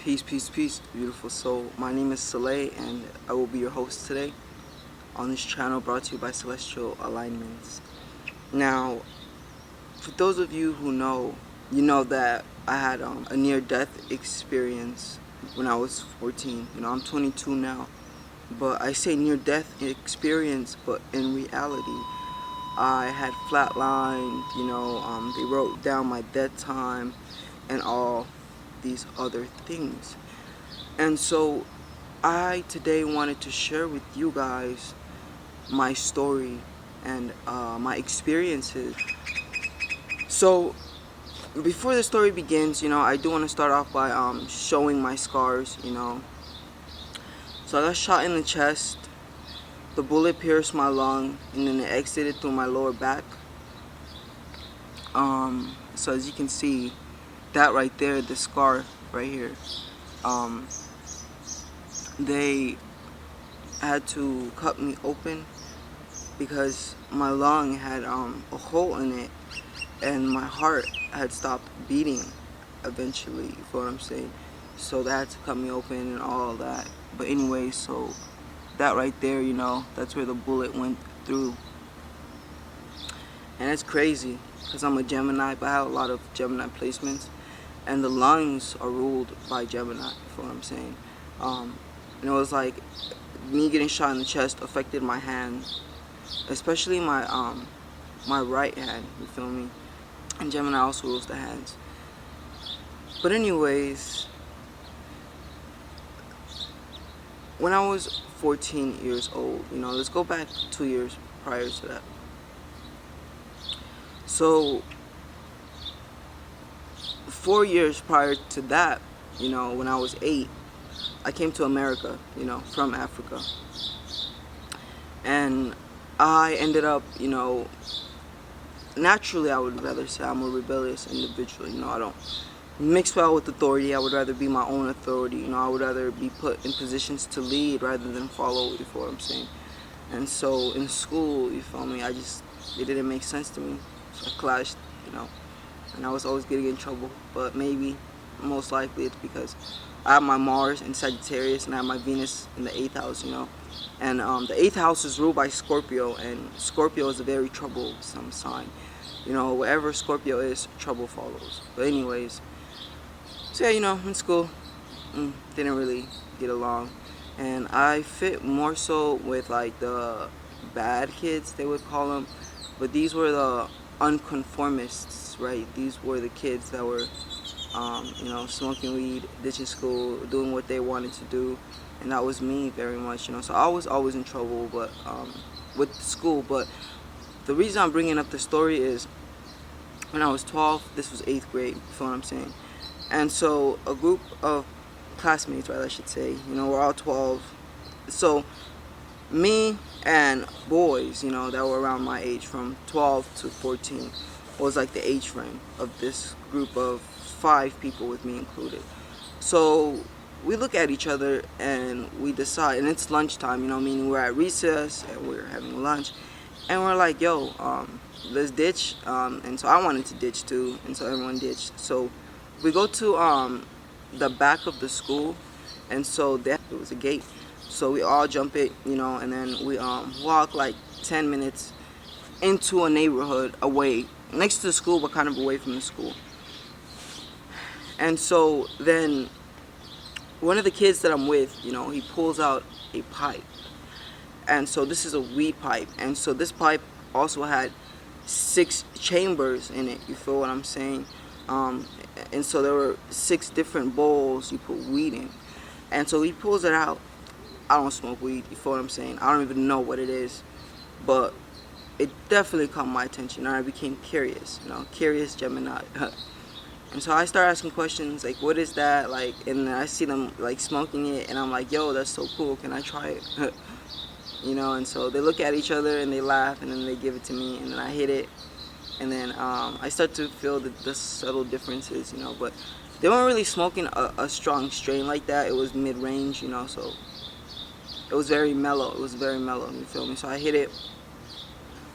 Peace, peace, peace, beautiful soul. My name is Soleil, and I will be your host today on this channel brought to you by Celestial Alignments. Now, for those of you who know, you know that I had a near-death experience when I was 14. I'm 22 now, but I say near-death experience, but in reality, I had flatlined. They wrote down my death time and all these other things. And so I today wanted to share with you guys my story and my experiences. So before the story begins, I do want to start off by showing my scars. So I got shot in the chest. The bullet pierced my lung and then it exited through my lower back. So as you can see, that right there, the scar right here, they had to cut me open because my lung had a hole in it and my heart had stopped beating eventually, you feel what I'm saying? So they had to cut me open and all that. But anyway, so that right there, that's where the bullet went through. And it's crazy because I'm a Gemini, but I have a lot of Gemini placements. And the lungs are ruled by Gemini, you feel what I'm saying? And it was like me getting shot in the chest affected my hand, especially my right hand, you feel me? And Gemini also rules the hands. But anyways, when I was 14 years old, let's go back 2 years prior to that. So 4 years prior to that, when I was 8, I came to America, from Africa. And I ended up, naturally I would rather say I'm a rebellious individual. I don't mix well with authority. I would rather be my own authority. I would rather be put in positions to lead rather than follow, you feel what I'm saying? And so in school, you feel me, it didn't make sense to me. So I clashed, and I was always getting in trouble. But most likely it's because I have my Mars in Sagittarius and I have my Venus in the 8th house, And the 8th house is ruled by Scorpio, and Scorpio is a very troublesome sign. Wherever Scorpio is, trouble follows. But anyways, so yeah, in school, didn't really get along. And I fit more so with like the bad kids, they would call them. But these were the unconformists, right? These were the kids that were, smoking weed, ditching school, doing what they wanted to do. And that was me very much, So I was always in trouble, but with school. But the reason I'm bringing up the story is when I was 12, this was 8th grade, you feel what I'm saying? And so a group of classmates, right, I should say, we're all 12. So me and boys, that were around my age, from 12 to 14, was like the age frame of this group of 5 people, with me included. So we look at each other and we decide, and it's lunchtime, meaning we're at recess and we're having lunch, and we're like, yo, let's ditch. And so I wanted to ditch too, and so everyone ditched. So we go to the back of the school, and so there was a gate. So we all jump it, and then we walk like 10 minutes into a neighborhood away, next to the school, but kind of away from the school. And so then one of the kids that I'm with, he pulls out a pipe. And so this is a weed pipe. And so this pipe also had 6 chambers in it, you feel what I'm saying? And so there were 6 different bowls you put weed in. And so he pulls it out. I don't smoke weed, you feel what I'm saying? I don't even know what it is. But it definitely caught my attention, and I became curious, curious Gemini. And so I start asking questions like, what is that? Like, and I see them like smoking it, and I'm like, yo, that's so cool, can I try it? And so they look at each other and they laugh, and then they give it to me, and then I hit it. And then I start to feel the subtle differences, but they weren't really smoking a strong strain like that. It was mid-range, so it was very mellow. You feel me? So I hit it.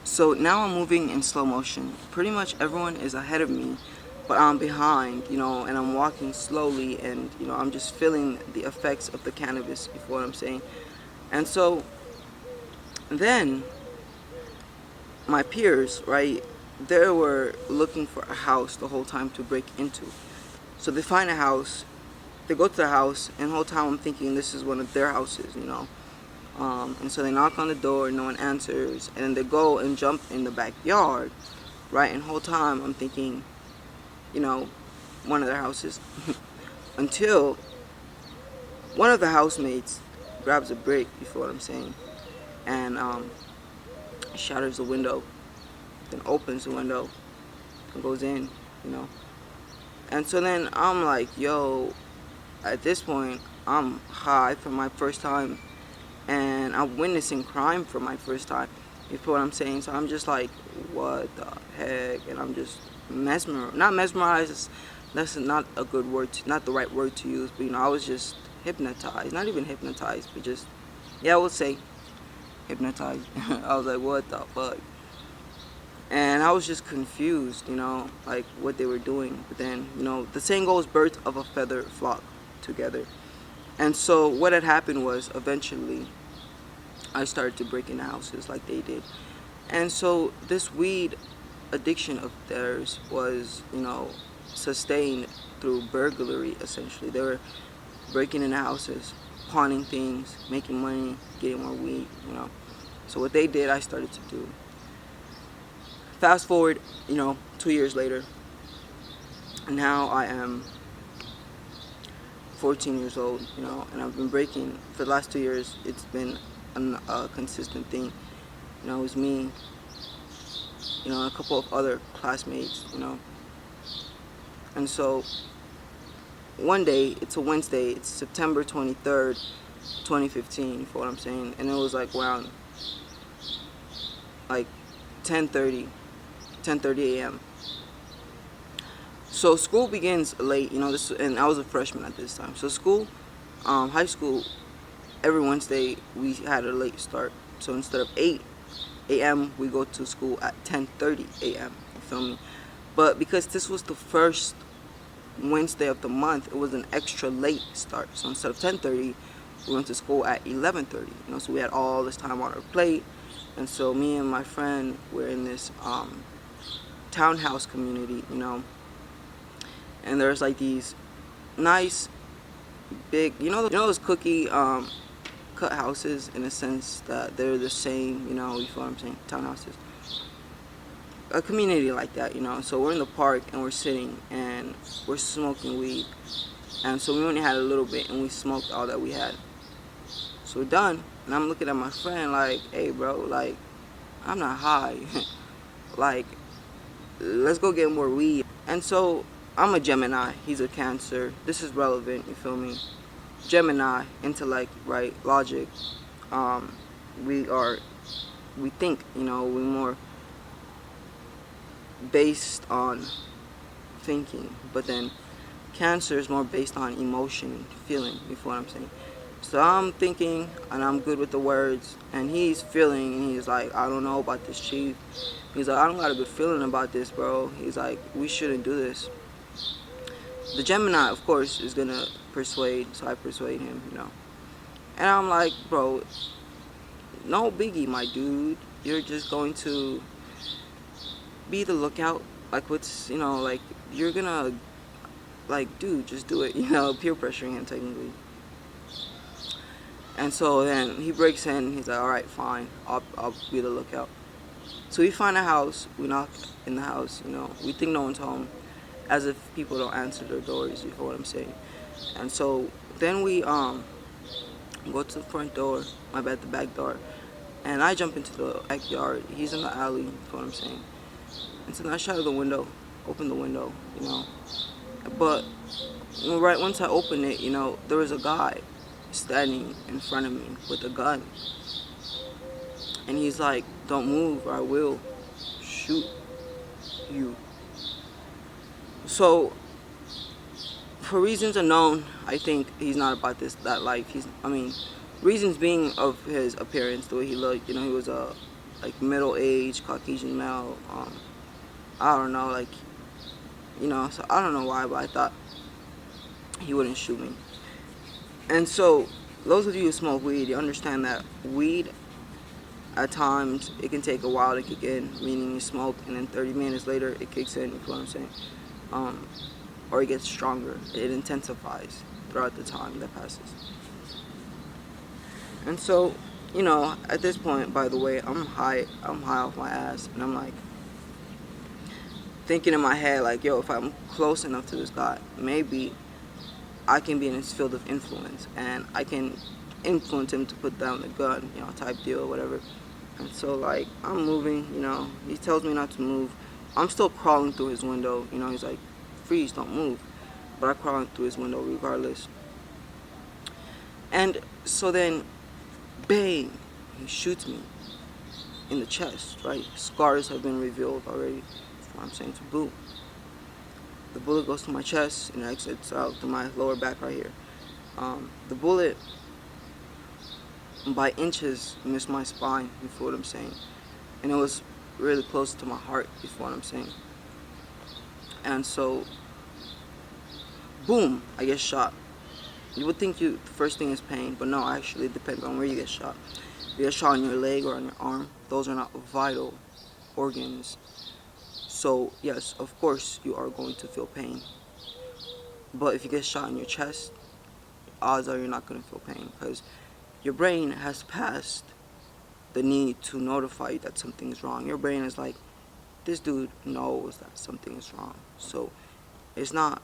So now I'm moving in slow motion. Pretty much everyone is ahead of me, but I'm behind, and I'm walking slowly, and I'm just feeling the effects of the cannabis, you feel what I'm saying? And so then my peers, right, they were looking for a house the whole time to break into. So they find a house, they go to the house, and the whole time I'm thinking this is one of their houses. And so they knock on the door, no one answers, and then they go and jump in the backyard, right? And the whole time I'm thinking, one of their houses, until one of the housemates grabs a brick, you feel what I'm saying, and shatters the window, then opens the window and goes in. And so then I'm like, yo, at this point, I'm high for my first time, and I'm witnessing crime for my first time. You feel what I'm saying? So I'm just like, what the heck? And I'm just not mesmerized. That's not a good word, not the right word to use. But I was just hypnotized. Not even hypnotized, but just, I would say hypnotized. I was like, what the fuck? And I was just confused, like what they were doing. But then, the saying goes, birds of a feather flock together. And so what had happened was, eventually I started to break into houses like they did. And so this weed addiction of theirs was, sustained through burglary, essentially. They were breaking into houses, pawning things, making money, getting more weed. So what they did, I started to do. Fast forward, 2 years later, now I am 14 years old, and I've been breaking for the last 2 years. It's been a consistent thing. It was me, a couple of other classmates, And so one day, it's a Wednesday, it's September 23rd, 2015, for what I'm saying, and it was like around 10:30 a.m. So school begins late, and I was a freshman at this time. So school, high school, every Wednesday we had a late start. So instead of 8 a.m., we go to school at 10:30 a.m. You feel me? But because this was the first Wednesday of the month, it was an extra late start. So instead of 10:30, we went to school at 11:30. So we had all this time on our plate. And so me and my friend were in this townhouse community, and there's like these nice big, those cookie cut houses, in a sense that they're the same, you feel what I'm saying, townhouses, a community like that, So we're in the park and we're sitting and we're smoking weed, and so we only had a little bit and we smoked all that we had. So we're done, and I'm looking at my friend like, hey bro, like, I'm not high. Like, let's go get more weed. And so I'm a Gemini, he's a Cancer. This is relevant, you feel me? Gemini, intellect, right, logic. We think, we're more based on thinking, but then Cancer is more based on emotion, feeling, you feel what I'm saying? So I'm thinking, and I'm good with the words, and he's feeling, and he's like, I don't know about this, chief. He's like, I don't got a good feeling about this, bro. He's like, we shouldn't do this. The Gemini, of course, is gonna persuade, so I persuade him, And I'm like, bro, no biggie, my dude. You're just going to be the lookout. Like, what's, like, you're gonna, like, dude, just do it, peer pressuring him, technically. And so then he breaks in, he's like, all right, fine, I'll be the lookout. So we find a house, we knock in the house, we think no one's home, as if people don't answer their doors, you know what I'm saying? And so then we go to the front door, the back door, and I jump into the backyard, he's in the alley, you know what I'm saying? And so then I shut the window, open the window, But right once I opened it, there was a guy standing in front of me with a gun, and he's like, don't move or I will shoot you. So for reasons unknown, I think he's not about that life. Reasons being of his appearance, the way he looked, he was a middle-aged Caucasian male. I don't know, So I don't know why, but I thought he wouldn't shoot me. And so, those of you who smoke weed, you understand that weed, at times, it can take a while to kick in, meaning you smoke and then 30 minutes later it kicks in, you know what I'm saying? Um, or it gets stronger, it intensifies throughout the time that passes. And so, at this point, by the way, I'm high off my ass, and I'm like, thinking in my head, like, yo, if I'm close enough to this guy, maybe I can be in his field of influence, and I can influence him to put down the gun, type deal or whatever. And so, like, I'm moving, he tells me not to move. I'm still crawling through his window, he's like, freeze, don't move. But I'm crawling through his window regardless. And so then, bang, he shoots me in the chest, right? Scars have been revealed already. That's what I'm saying. So, boom. The bullet goes to my chest and exits out to my lower back right here. The bullet, by inches, missed my spine, you feel what I'm saying? And it was really close to my heart, you feel what I'm saying? And so, boom, I get shot. You would think the first thing is pain, but no, actually it depends on where you get shot. If you get shot on your leg or on your arm, those are not vital organs. So, yes, of course you are going to feel pain. But if you get shot in your chest, odds are you're not going to feel pain, because your brain has passed the need to notify you that something is wrong. Your brain is like, this dude knows that something is wrong. So it's not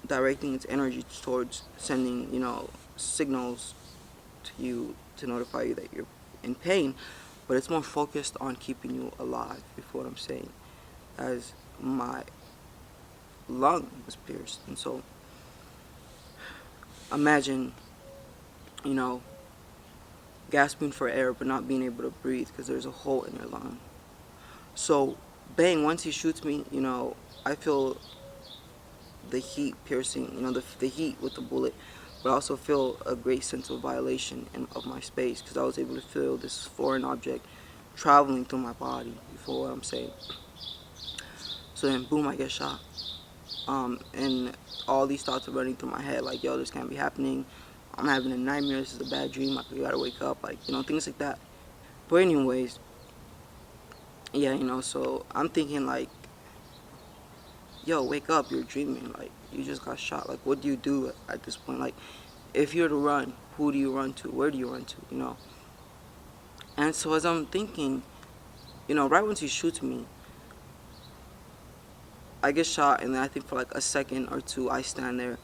directing its energy towards sending, signals to you to notify you that you're in pain, but it's more focused on keeping you alive, you feel what I'm saying? As my lung was pierced. And so imagine, gasping for air but not being able to breathe because there's a hole in your lung. So, bang, once he shoots me, I feel the heat piercing, the heat with the bullet, but I also feel a great sense of violation of my space, because I was able to feel this foreign object traveling through my body, you feel what I'm saying? So then, boom, I get shot. And all these thoughts are running through my head, like, yo, this can't be happening. I'm having a nightmare, this is a bad dream, like, we gotta wake up, like, things like that. But anyways, yeah, so I'm thinking, like, yo, wake up, you're dreaming, like, you just got shot, like, what do you do at this point? Like, if you're to run, who do you run to? Where do you run to, And so as I'm thinking, right once he shoots me, I get shot, and then I think for like a second or two, I stand there,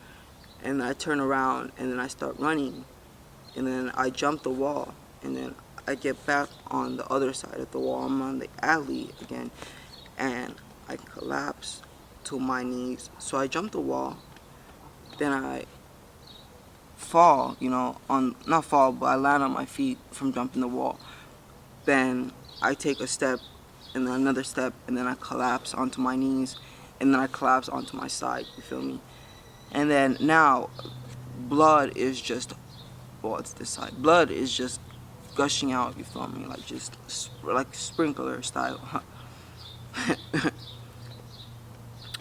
and then I turn around, and then I start running, and then I jump the wall, and then I get back on the other side of the wall. I'm on the alley again, and I collapse to my knees. So I jump the wall, then I fall, not fall, but I land on my feet from jumping the wall. Then I take a step, and then another step, and then I collapse onto my knees, and then I collapse onto my side, you feel me? And then now, blood is just, well, it's this side. Blood is just gushing out, you feel me? Like, just like sprinkler style.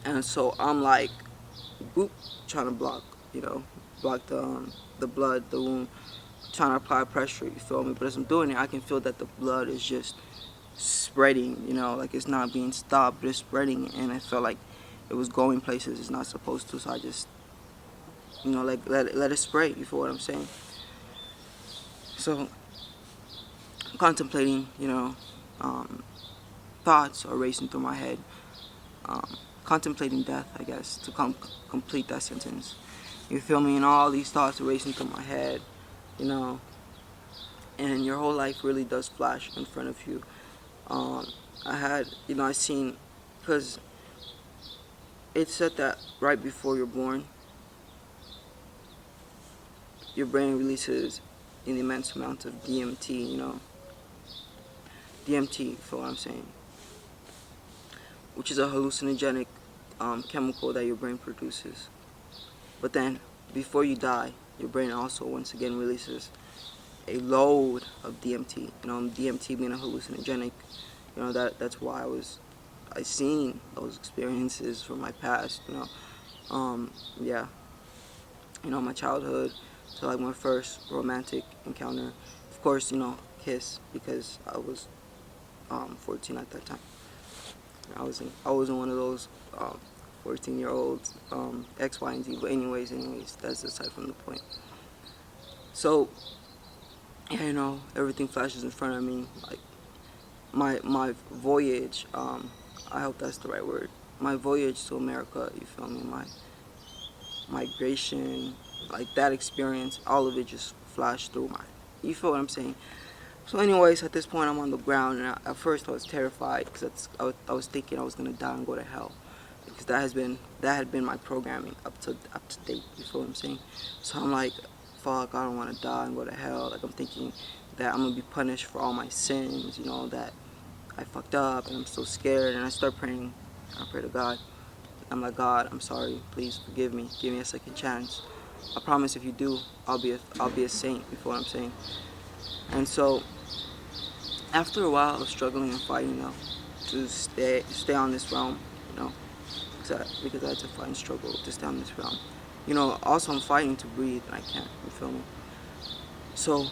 And so I'm like, boop, trying to block the blood, the wound, trying to apply pressure, you feel me? But as I'm doing it, I can feel that the blood is just spreading, like it's not being stopped, but it's spreading, and I felt like it was going places it's not supposed to, so I just, like, let it spray, you feel what I'm saying? So, contemplating, thoughts are racing through my head, contemplating death, I guess, to complete that sentence. You feel me? And all these thoughts are racing through my head, and your whole life really does flash in front of you. I seen, because it said that right before you're born, your brain releases an immense amount of DMT, DMT, you feel what I'm saying? Which is a hallucinogenic chemical that your brain produces. But then, before you die, your brain also once again releases a load of DMT. DMT being a hallucinogenic, that's why I was I seen those experiences from my past, yeah, my childhood to like my first romantic encounter. Of course, kiss, because I was 14 at that time. I wasn't one of those 14-year-olds, X, Y, and Z. But anyways, that's aside from the point. So yeah, everything flashes in front of me. Like my voyage. I hope that's the right word. My voyage to America. You feel me? My migration, like that experience. All of it just flashed through my. You feel what I'm saying? So anyways, at this point I'm on the ground, and at first I was terrified because I was thinking I was gonna die and go to hell, because that had been my programming up to date. You feel what I'm saying? So I'm like, fuck, I don't want to die and go to hell. Like I'm thinking that I'm gonna be punished for all my sins, that I fucked up, and I'm so scared. And I start praying. I pray to God. I'm like, God, I'm sorry. Please forgive me. Give me a second chance. I promise if you do, I'll be a saint. You feel what I'm saying? And so after a while, I was struggling and fighting, to stay on this realm, because I had to fight and struggle to stay on this realm. Also I'm fighting to breathe, and I can't. You feel me? So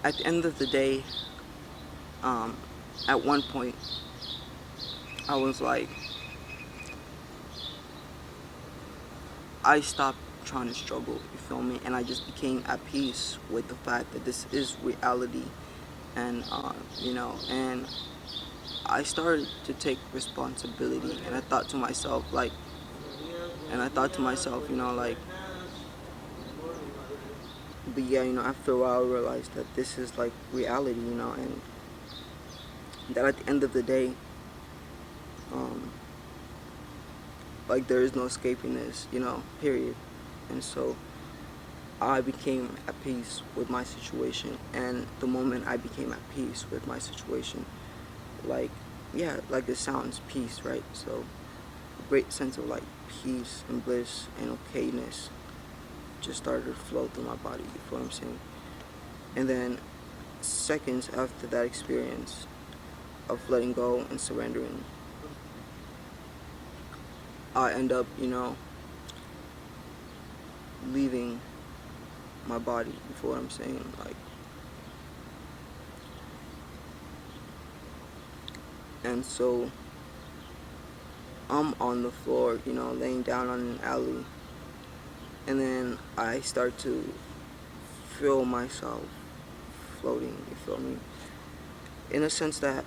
at the end of the day, at one point, I was like, I stopped trying to struggle. You feel me? And I just became at peace with the fact that this is reality, and and I started to take responsibility, and I thought to myself, like, but yeah, after a while I realized that this is like reality, and that at the end of the day, um, like there is no escaping this, period. And so I became at peace with my situation, and the moment I became at peace with my situation, like, yeah, like it sounds, peace, right? So a great sense of like peace and bliss and okayness just started to flow through my body. You feel what I'm saying? And then seconds after that experience of letting go and surrendering, I end up, leaving my body. You feel what I'm saying? Like, and so I'm on the floor, laying down on an alley, and then I start to feel myself floating. You feel me? In a sense that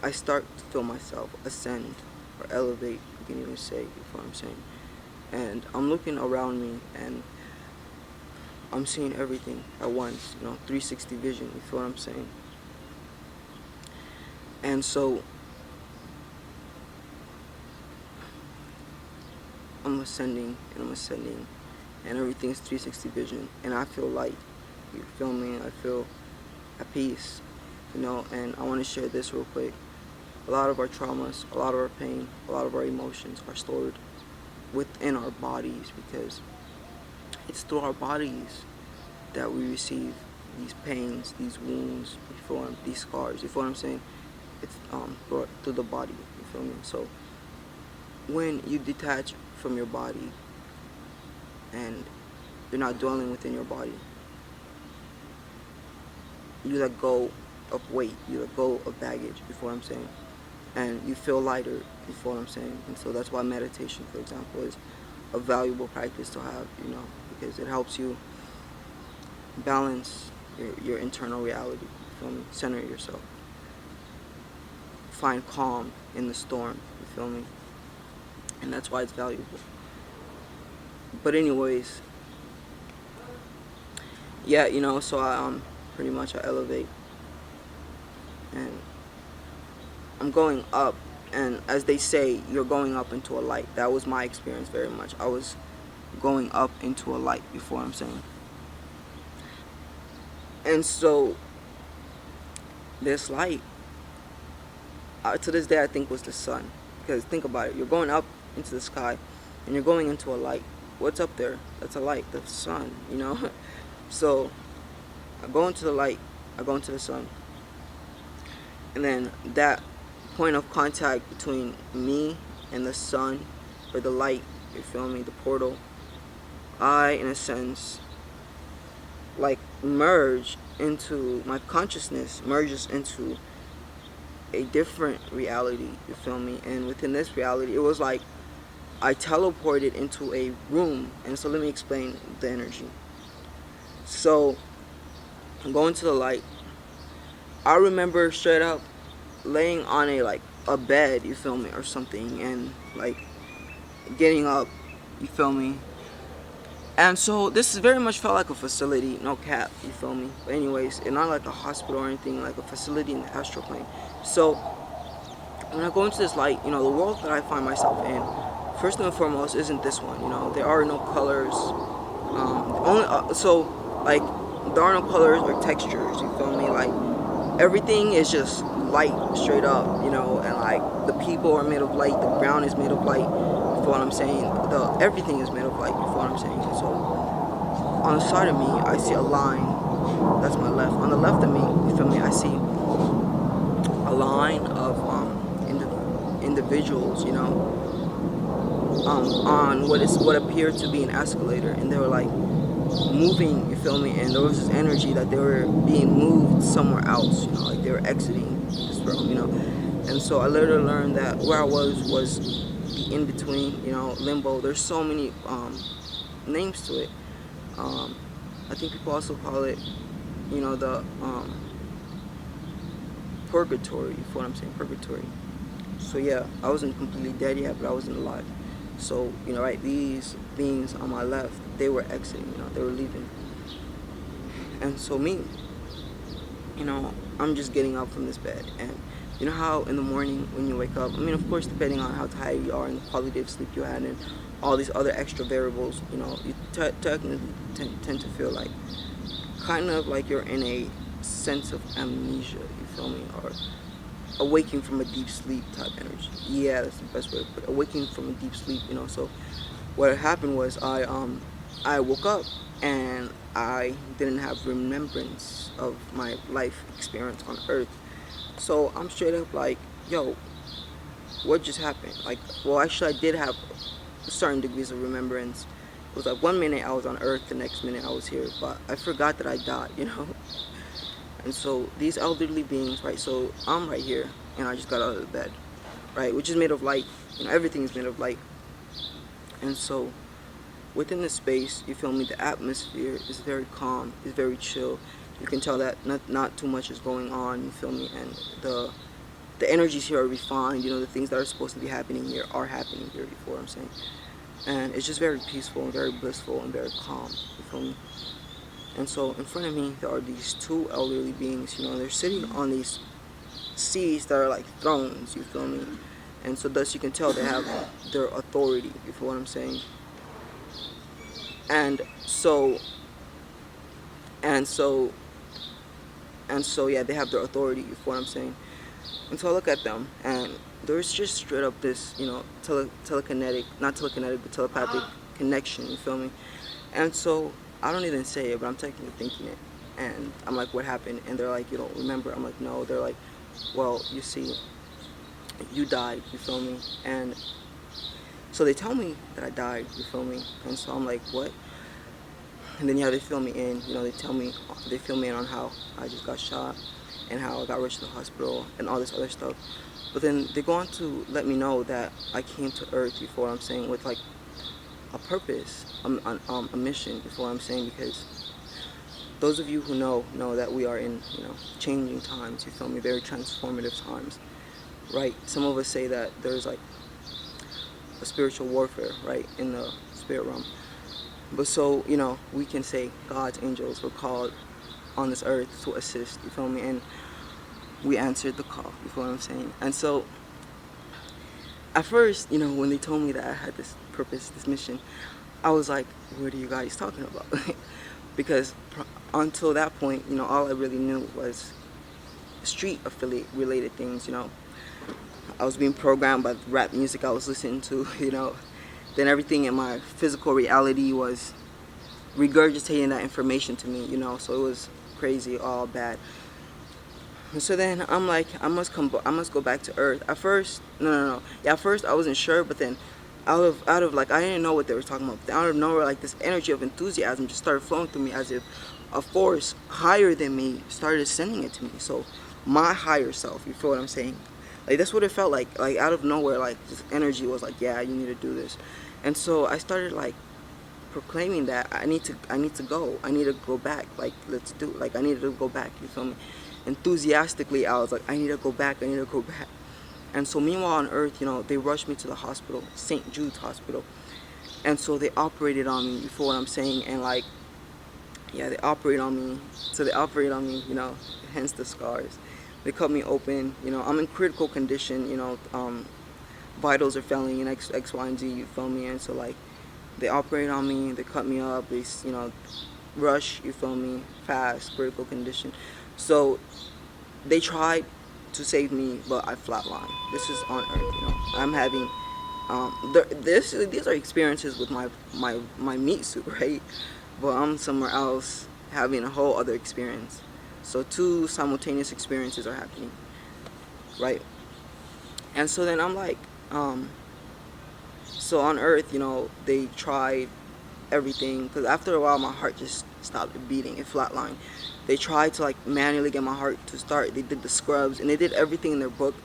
I start to feel myself ascend or elevate, you can even say. You feel what I'm saying? And I'm looking around me, and I'm seeing everything at once, 360 vision. You feel what I'm saying? And so I'm ascending, and everything's 360 vision, and I feel light. You feel me? I feel at peace, and I want to share this real quick. A lot of our traumas, a lot of our pain, a lot of our emotions are stored within our bodies, because it's through our bodies that we receive these pains, these wounds, these scars. You feel what I'm saying? It's through the body. You feel me? So when you detach from your body and you're not dwelling within your body, you let go of weight, you let go of baggage. You feel what I'm saying? And you feel lighter. You feel what I'm saying? And so that's why meditation, for example, is a valuable practice to have, because it helps you balance your internal reality. You feel me? Center yourself. Find calm in the storm. You feel me? And that's why it's valuable. But anyways, yeah, so I pretty much I elevate, and I'm going up, and as they say, you're going up into a light. That was my experience very much. I was going up into a light. Before I'm saying. And so this light, to this day, I think was the sun. Because think about it, you're going up into the sky, and you're going into a light. What's up there? That's a light. That's the sun, So I go into the light, I go into the sun, and then that point of contact between me and the sun, or the light, you feel me, the portal. I, in a sense, like merge into, my consciousness merges into a different reality, you feel me. And within this reality, it was like I teleported into a room. And so let me explain the energy. So I'm going to the light. I remember straight up laying on a bed, you feel me, or something, and like getting up, you feel me. And so this very much felt like a facility, no cap, you feel me. But anyways, it's not like a hospital or anything, like a facility in the astral plane. So when I go into this light, the world that I find myself in, first and foremost, isn't this one. There are no colors. There are no colors or textures. You feel me? Like everything is just light, straight up. And like the people are made of light. The ground is made of light. You feel what I'm saying? Everything is made of light. You feel what I'm saying? So on the side of me, I see a line. That's my left. On the left of me, you feel me? I see a line of individuals, on what appeared to be an escalator, and they were like moving, you feel me, and there was this energy that they were being moved somewhere else, like they were exiting this realm, and so I later learned that where I was the in between, limbo. There's so many names to it. I think people also call it, the purgatory, you feel what I'm saying, purgatory. So yeah, I wasn't completely dead yet, but I wasn't alive. So, right, these beings on my left, they were exiting, they were leaving. And so me, I'm just getting up from this bed. And you know how in the morning when you wake up, of course, depending on how tired you are and the quality of sleep you had and all these other extra variables, you technically tend to feel like, kind of like you're in a sense of amnesia, you feel me, or awaking from a deep sleep type energy. Yeah, that's the best way to put it. Awaking from a deep sleep, So what happened was I woke up and I didn't have remembrance of my life experience on Earth. So I'm straight up like, yo, what just happened? Like, well, actually I did have certain degrees of remembrance. It was like 1 minute I was on Earth, the next minute I was here, but I forgot that I died, And so these elderly beings, right, so I'm right here, and I just got out of the bed, right, which is made of light. Everything is made of light. And so within this space, you feel me, the atmosphere is very calm, is very chill. You can tell that not too much is going on, you feel me, and the energies here are refined. The things that are supposed to be happening here are happening here, you feel what I'm saying? And it's just very peaceful and very blissful and very calm, you feel me? And so in front of me, there are these two elderly beings, they're sitting on these seats that are like thrones, you feel me? And so thus you can tell they have their authority, you feel what I'm saying? And so, yeah, they have their authority, you feel what I'm saying? And so I look at them, and there's just straight up this, telekinetic, not telekinetic, but telepathic connection, you feel me? And so I don't even say it, but I'm technically thinking it. And I'm like, what happened? And they're like, you don't remember? I'm like, no. They're like, well, you see, you died, you feel me? And so they tell me that I died, you feel me? And so I'm like, what? And then, yeah, they fill me in, they fill me in on how I just got shot and how I got rushed to the hospital and all this other stuff. But then they go on to let me know that I came to Earth, you feel what I'm saying, with like a purpose, a mission, you feel what I'm saying? Because those of you who know that we are in, changing times, you feel me, very transformative times, right? Some of us say that there's like a spiritual warfare, right, in the spirit realm. But so, we can say God's angels were called on this earth to assist, you feel me? And we answered the call, you feel what I'm saying? And so at first, when they told me that I had this purpose, this mission, I was like, what are you guys talking about? Because until that point, all I really knew was street affiliate related things, I was being programmed by the rap music I was listening to, Then everything in my physical reality was regurgitating that information to me, so it was crazy, all bad. So then I'm like, I must go back to Earth. At first, no. Yeah, at first I wasn't sure, but then out of like, I didn't know what they were talking about. Out of nowhere, like, this energy of enthusiasm just started flowing through me, as if a force higher than me started sending it to me. So my higher self, you feel what I'm saying? Like, that's what it felt like. Like, out of nowhere, like, this energy was like, yeah, you need to do this. And so I started like proclaiming that I need to go. I need to go back. Like, let's do it. Like, I needed to go back. You feel me? Enthusiastically, I was like, I need to go back. I need to go back. And so meanwhile on Earth, they rushed me to the hospital, St. Jude's Hospital. And so they operated on me. You feel what I'm saying? And like, yeah, they operate on me. So they operate on me. Hence the scars. They cut me open. I'm in critical condition. Vitals are failing in X, Y, and Z. You feel me? And so like, they operate on me, they cut me up, they, rush, you feel me, fast, critical condition. So they tried to save me, but I flatlined. This is on Earth, I'm having, these are experiences with my meat suit, right? But I'm somewhere else having a whole other experience. So two simultaneous experiences are happening, right? And so then I'm like, so on Earth, they tried everything, because after a while my heart just stopped beating, it flatlined. They tried to like manually get my heart to start. They did the scrubs and they did everything in their book.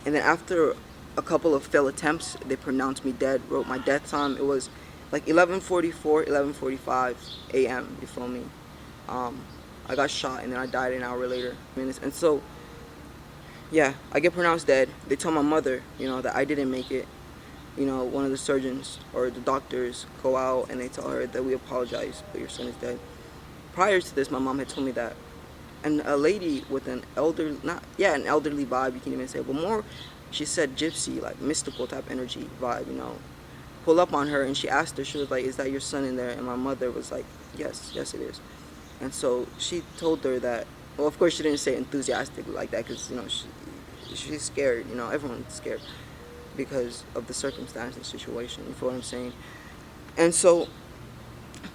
And then after a couple of failed attempts, they pronounced me dead, wrote my death time. It was like 11:44, 11:45 a.m. You feel me? I got shot and then I died an hour later. And so, yeah, I get pronounced dead. They tell my mother, that I didn't make it. One of the surgeons or the doctors go out and they tell her that we apologize, but your son is dead. Prior to this, my mom had told me that. And a lady with an elderly vibe, you can even say, but more, she said gypsy, like mystical type energy vibe, pull up on her, and she asked her, she was like, is that your son in there? And my mother was like, yes it is. And so she told her that, well, of course she didn't say it enthusiastically like that, because, she's scared, everyone's scared because of the circumstance and situation, you feel what I'm saying? And so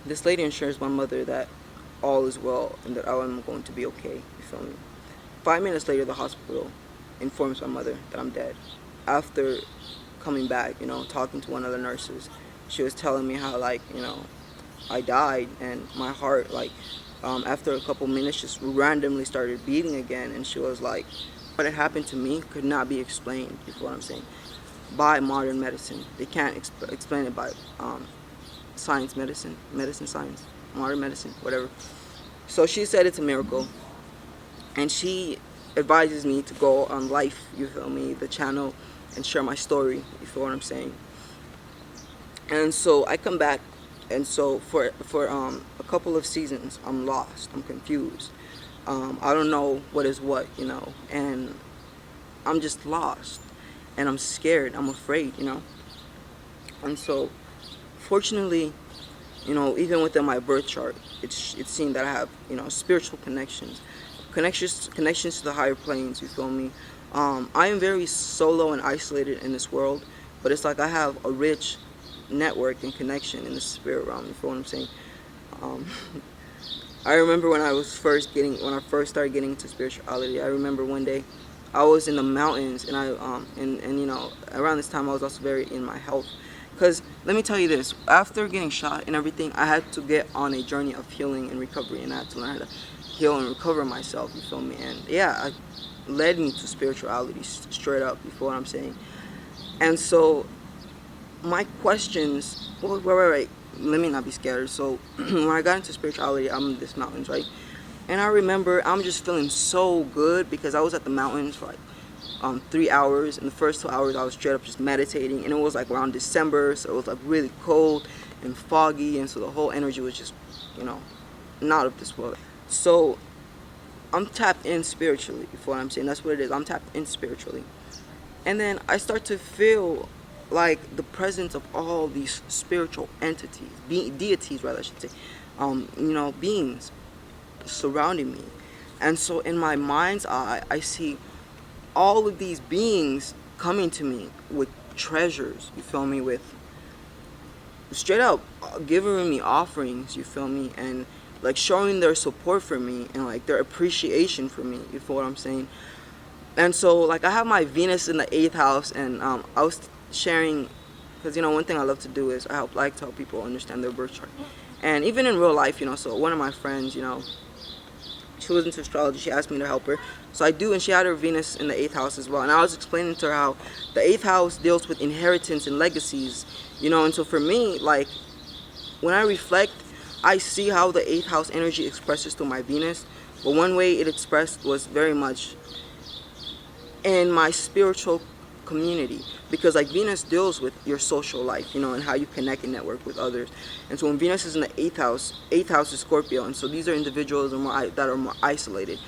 this lady assures my mother that all is well and that I am going to be okay, you feel me? 5 minutes later, the hospital informs my mother that I'm dead. After coming back, talking to one of the nurses, she was telling me how, like, I died and my heart, like, after a couple minutes just randomly started beating again, and she was like, what had happened to me could not be explained, you feel what I'm saying, by modern medicine. They can't explain it by science, medicine science, modern medicine, whatever. So she said it's a miracle, and she advises me to go on Life, you feel me, the channel, and share my story, you feel what I'm saying. And so I come back, and so for a couple of seasons I'm lost, I'm confused, I don't know what is what, and I'm just lost, and I'm scared, I'm afraid, And so fortunately, even within my birth chart, it's seen that I have, spiritual connections to the higher planes, you feel me? I am very solo and isolated in this world, but it's like I have a rich network and connection in the spirit realm, you feel what I'm saying? I remember when I first started getting into spirituality, I remember one day I was in the mountains, and around this time I was also very in my health. Because let me tell you this, after getting shot and everything, I had to get on a journey of healing and recovery, and I had to learn how to heal and recover myself, you feel me? And yeah, it led me to spirituality, straight up, you feel what I'm saying? And so my questions, wait, let me not be scared. So when I got into spirituality, I'm in this mountains, right? And I remember I'm just feeling so good, because I was at the mountains for like 3 hours, and the first 2 hours I was straight up just meditating, and it was like around December, so it was like really cold and foggy, and so the whole energy was just, not of this world. So I'm tapped in spiritually, you feel what I'm saying? That's what it is, I'm tapped in spiritually. And then I start to feel like the presence of all these spiritual entities, deities rather I should say, beings surrounding me. And so in my mind's eye, I see all of these beings coming to me with treasures, you feel me, with straight up giving me offerings, you feel me, and like showing their support for me and like their appreciation for me. You feel what I'm saying? And so like I have my Venus in the 8th house, and I was sharing, because you know one thing I love to do is I like to help people understand their birth chart, and even in real life, you know. So one of my friends, you know, she was into astrology. She asked me to help her, so I do, and she had her Venus in the 8th house as well. And I was explaining to her how the 8th house deals with inheritance and legacies, you know. And so for me, like when I reflect, I see how the 8th house energy expresses through my Venus. But one way it expressed was very much in my spiritual community, because like Venus deals with your social life, you know, and how you connect and network with others. And so when Venus is in the 8th house is Scorpio, and so these are individuals that are more isolated.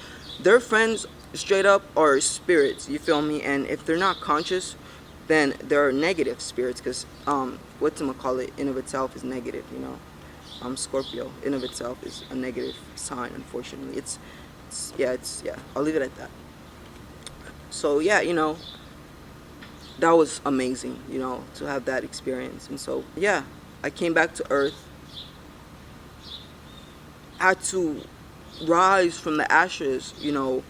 Their friends straight up are spirits, you feel me? And if they're not conscious, then they're negative spirits, because whatchamacallit in of itself is negative, you know. Scorpio in of itself is a negative sign, unfortunately. It's I'll leave it at that. So yeah, you know, that was amazing, you know, to have that experience. And so yeah, I came back to Earth, had to rise from the ashes, you know,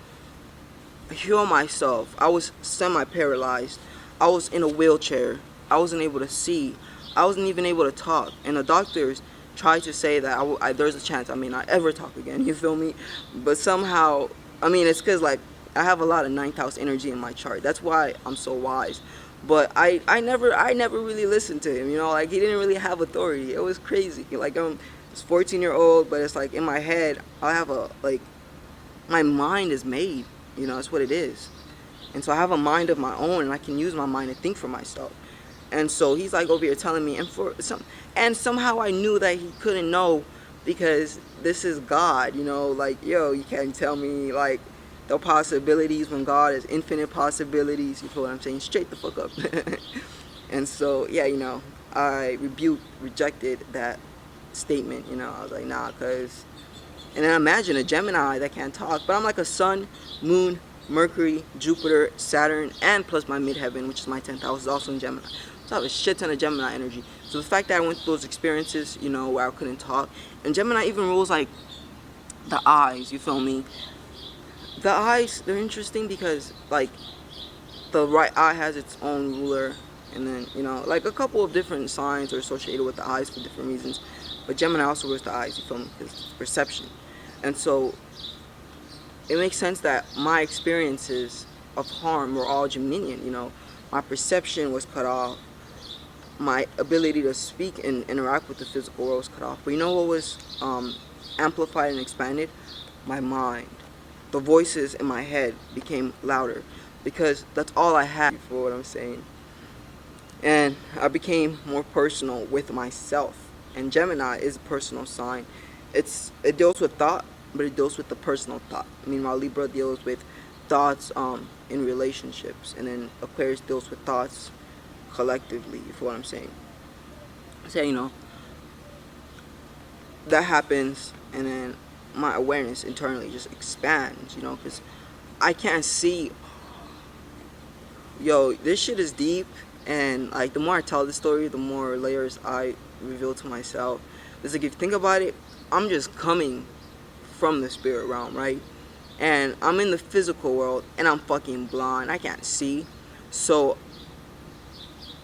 heal myself. I was semi-paralyzed. I was in a wheelchair. I wasn't able to see. I wasn't even able to talk. And the doctors tried to say that there's a chance I may not ever talk again, you feel me? But somehow, I mean, it's because like I have a lot of 9th house energy in my chart. That's why I'm so wise. But I never really listened to him, you know, like he didn't really have authority. It was crazy. Like I'm this 14-year-old, but it's like in my head, I have my mind is made, you know, that's what it is. And so I have a mind of my own, and I can use my mind to think for myself. And so he's like over here telling me, and somehow I knew that he couldn't know, because this is God, you know, like, yo, you can't tell me like the possibilities when God has infinite possibilities. You feel what I'm saying? Straight the fuck up. And so yeah, you know, I rejected that statement, you know. I was like, nah, cause, and then imagine a Gemini that can't talk, but I'm like a Sun, Moon, Mercury, Jupiter, Saturn, and plus my midheaven, which is my 10th house, is also in Gemini. So I have a shit ton of Gemini energy. So the fact that I went through those experiences, you know, where I couldn't talk, and Gemini even rules like the eyes, you feel me? The eyes, they're interesting because like the right eye has its own ruler, and then, you know, like a couple of different signs are associated with the eyes for different reasons. But Gemini also rules the eyes, you feel me? Because it's perception. And so it makes sense that my experiences of harm were all Geminian, you know. My perception was cut off. My ability to speak and interact with the physical world was cut off. But you know what was amplified and expanded? My mind. The voices in my head became louder, because that's all I had, for what I'm saying. And I became more personal with myself. And Gemini is a personal sign. It deals with thought, but it deals with the personal thought. Meanwhile, Libra deals with thoughts in relationships, and then Aquarius deals with thoughts collectively, you feel what I'm saying? So, you know, that happens, and then my awareness internally just expands, you know, because I can't see, yo, this shit is deep, and like the more I tell the story, the more layers I reveal to myself. It's like, if you think about it, I'm just coming from the spirit realm, right? And I'm in the physical world, and I'm fucking blind. I can't see. So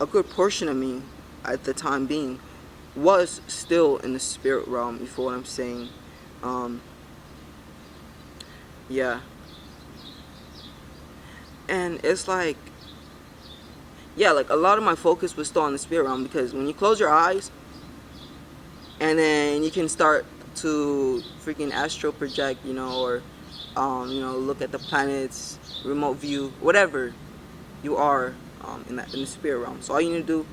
a good portion of me at the time being was still in the spirit realm, you feel what I'm saying? Yeah. And it's like, yeah, like a lot of my focus was still on the spirit realm, because when you close your eyes and then you can start to freaking astral project, you know, or you know, look at the planets, remote view, whatever you are in the spirit realm. So all you need to do,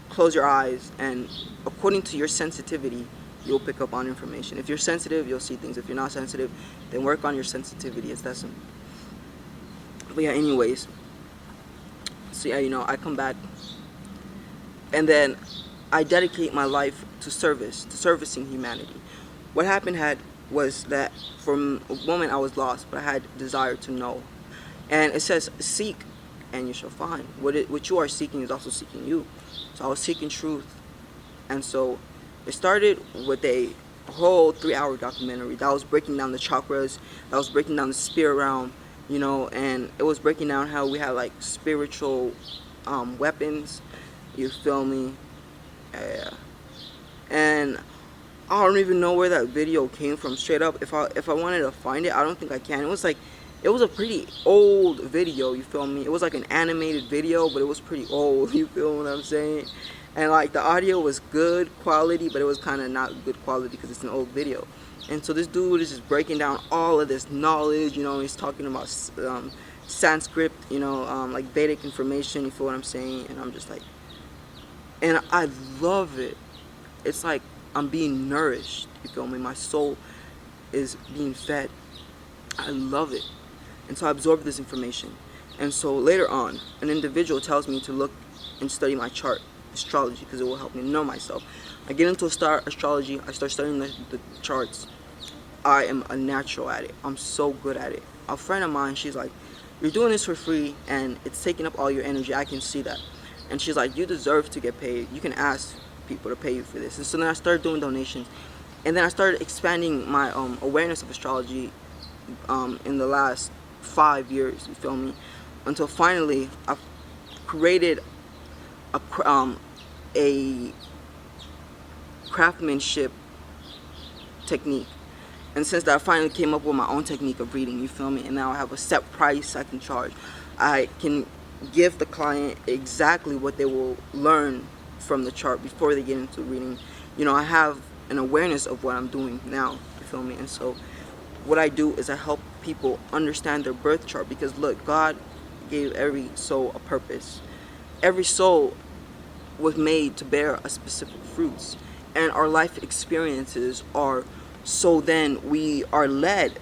close your eyes, and according to your sensitivity, you'll pick up on information. If you're sensitive, you'll see things. If you're not sensitive, then work on your sensitivity. It's that simple. But yeah, anyways, so yeah, you know, I come back, and then I dedicate my life to servicing humanity. What happened was that from a moment I was lost, but I had desire to know. And it says, seek and you shall find. What you are seeking is also seeking you. So I was seeking truth. And so it started with a a whole 3-hour documentary that was breaking down the chakras, that was breaking down the spirit realm, you know, and it was breaking down how we had like spiritual weapons, you feel me? Yeah. And I don't even know where that video came from, straight up. If I wanted to find it, I don't think I can. It was a pretty old video, you feel me? It was like an animated video, but it was pretty old, you feel what I'm saying? And like the audio was good quality, but it was kind of not good quality because it's an old video. And so this dude is just breaking down all of this knowledge, you know. He's talking about Sanskrit, you know, like Vedic information, you feel what I'm saying? And I'm just like, and I love it. It's like I'm being nourished, you feel me? My soul is being fed. I love it. And so I absorb this information. And so later on, an individual tells me to look and study my chart, astrology, because it will help me know myself. I get into astrology, I start studying the charts. I am a natural at it. I'm so good at it. A friend of mine, she's like, you're doing this for free and it's taking up all your energy. I can see that. And she's like, you deserve to get paid. You can ask people to pay you for this. And so then I started doing donations. And then I started expanding my awareness of astrology in the last 5 years, you feel me? Until finally I've created a craftsmanship technique. And since that, I finally came up with my own technique of reading, you feel me? And now I have a set price I can charge. I can give the client exactly what they will learn from the chart before they get into reading. You know, I have an awareness of what I'm doing now, you feel me? And so what I do is I help people understand their birth chart, because look, God gave every soul a purpose. Every soul was made to bear a specific fruits, and our life experiences are so then we are led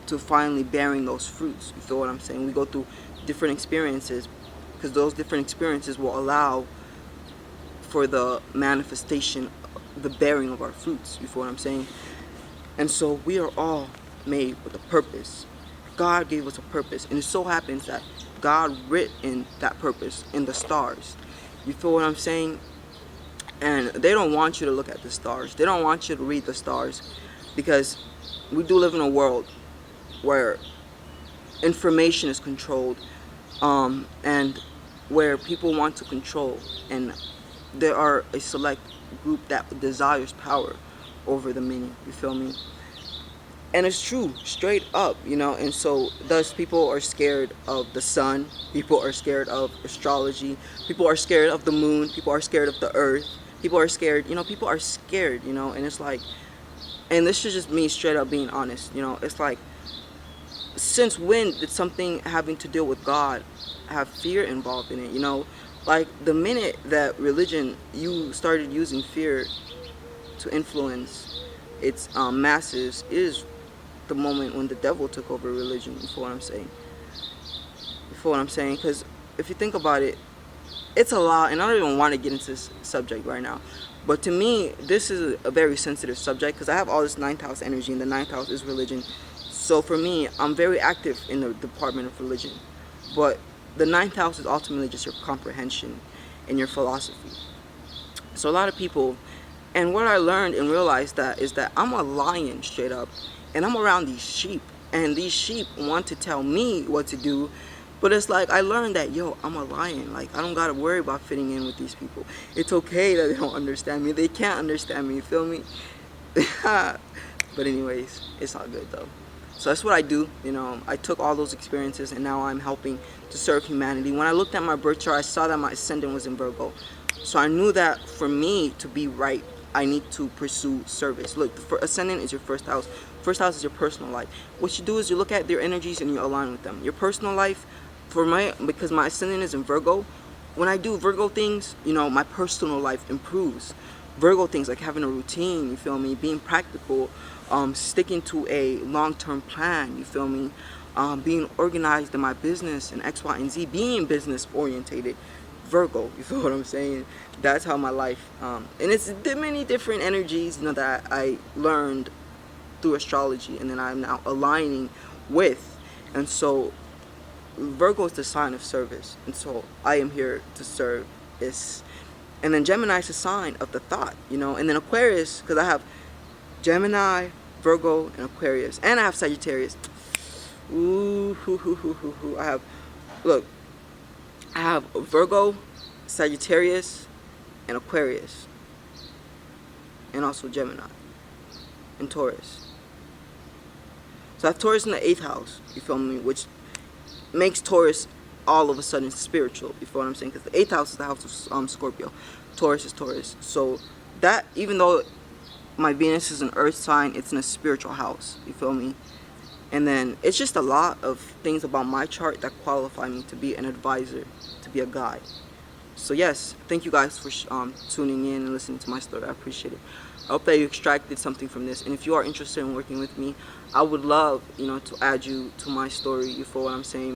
to finally bearing those fruits. You feel what I'm saying? We go through different experiences because those different experiences will allow for the manifestation, the bearing of our fruits. You feel what I'm saying? And so we are all made with a purpose. God gave us a purpose, and it so happens that God written that purpose in the stars. You feel what I'm saying? And they don't want you to look at the stars. They don't want you to read the stars, because we do live in a world where information is controlled, and where people want to control, and there are a select group that desires power over the many. You feel me? And it's true, straight up, you know. And so thus people are scared of the sun, people are scared of astrology, people are scared of the moon, people are scared of the earth, people are scared, you know, people are scared, you know. And it's like, and this is just me straight up being honest, you know. It's like, since when did something having to deal with God have fear involved in it, you know? Like the minute that religion, you started using fear to influence its masses, is the moment when the devil took over religion. You feel what I'm saying? You feel what I'm saying? Because if you think about it, it's a lot, and I don't even want to get into this subject right now. But to me, this is a very sensitive subject, because I have all this 9th house energy, and the 9th house is religion. So for me, I'm very active in the department of religion. But the 9th house is ultimately just your comprehension and your philosophy. So a lot of people, and what I learned and realized that is that I'm a lion straight up, and I'm around these sheep, and these sheep want to tell me what to do. But it's like, I learned that, yo, I'm a lion. Like, I don't gotta worry about fitting in with these people. It's okay that they don't understand me. They can't understand me, you feel me? But anyways, it's all good though. So that's what I do, you know. I took all those experiences, and now I'm helping to serve humanity. When I looked at my birth chart, I saw that my ascendant was in Virgo. So I knew that for me to be right, I need to pursue service. Look, the ascendant is your first house. First house is your personal life. What you do is you look at their energies and you align with them. Your personal life, because my ascendant is in Virgo, when I do Virgo things, you know, my personal life improves. Virgo things like having a routine, you feel me, being practical, sticking to a long-term plan, you feel me, being organized in my business and X, Y, and Z, being business orientated. Virgo, you feel what I'm saying? That's how my life, and it's many different energies, you know, that I learned through astrology, and then I'm now aligning with. And so Virgo is the sign of service, and so I am here to serve this. And then Gemini is the sign of the thought, you know. And then Aquarius, because I have Gemini, Virgo, and Aquarius. And I have Sagittarius. Ooh, hoo, hoo, hoo, hoo, hoo. Look, I have Virgo, Sagittarius, and Aquarius. And also Gemini. And Taurus. So I have Taurus in the 8th house, you feel me? Which makes Taurus all of a sudden spiritual, you feel what I'm saying? Because the 8th house is the house of Scorpio. Taurus is Taurus. So that, even though my Venus is an earth sign, it's in a spiritual house, you feel me? And then it's just a lot of things about my chart that qualify me to be an advisor, to be a guide. So yes, thank you guys for tuning in and listening to my story. I appreciate it. I hope that you extracted something from this. And if you are interested in working with me, I would love, to add you to my story. You feel what I'm saying?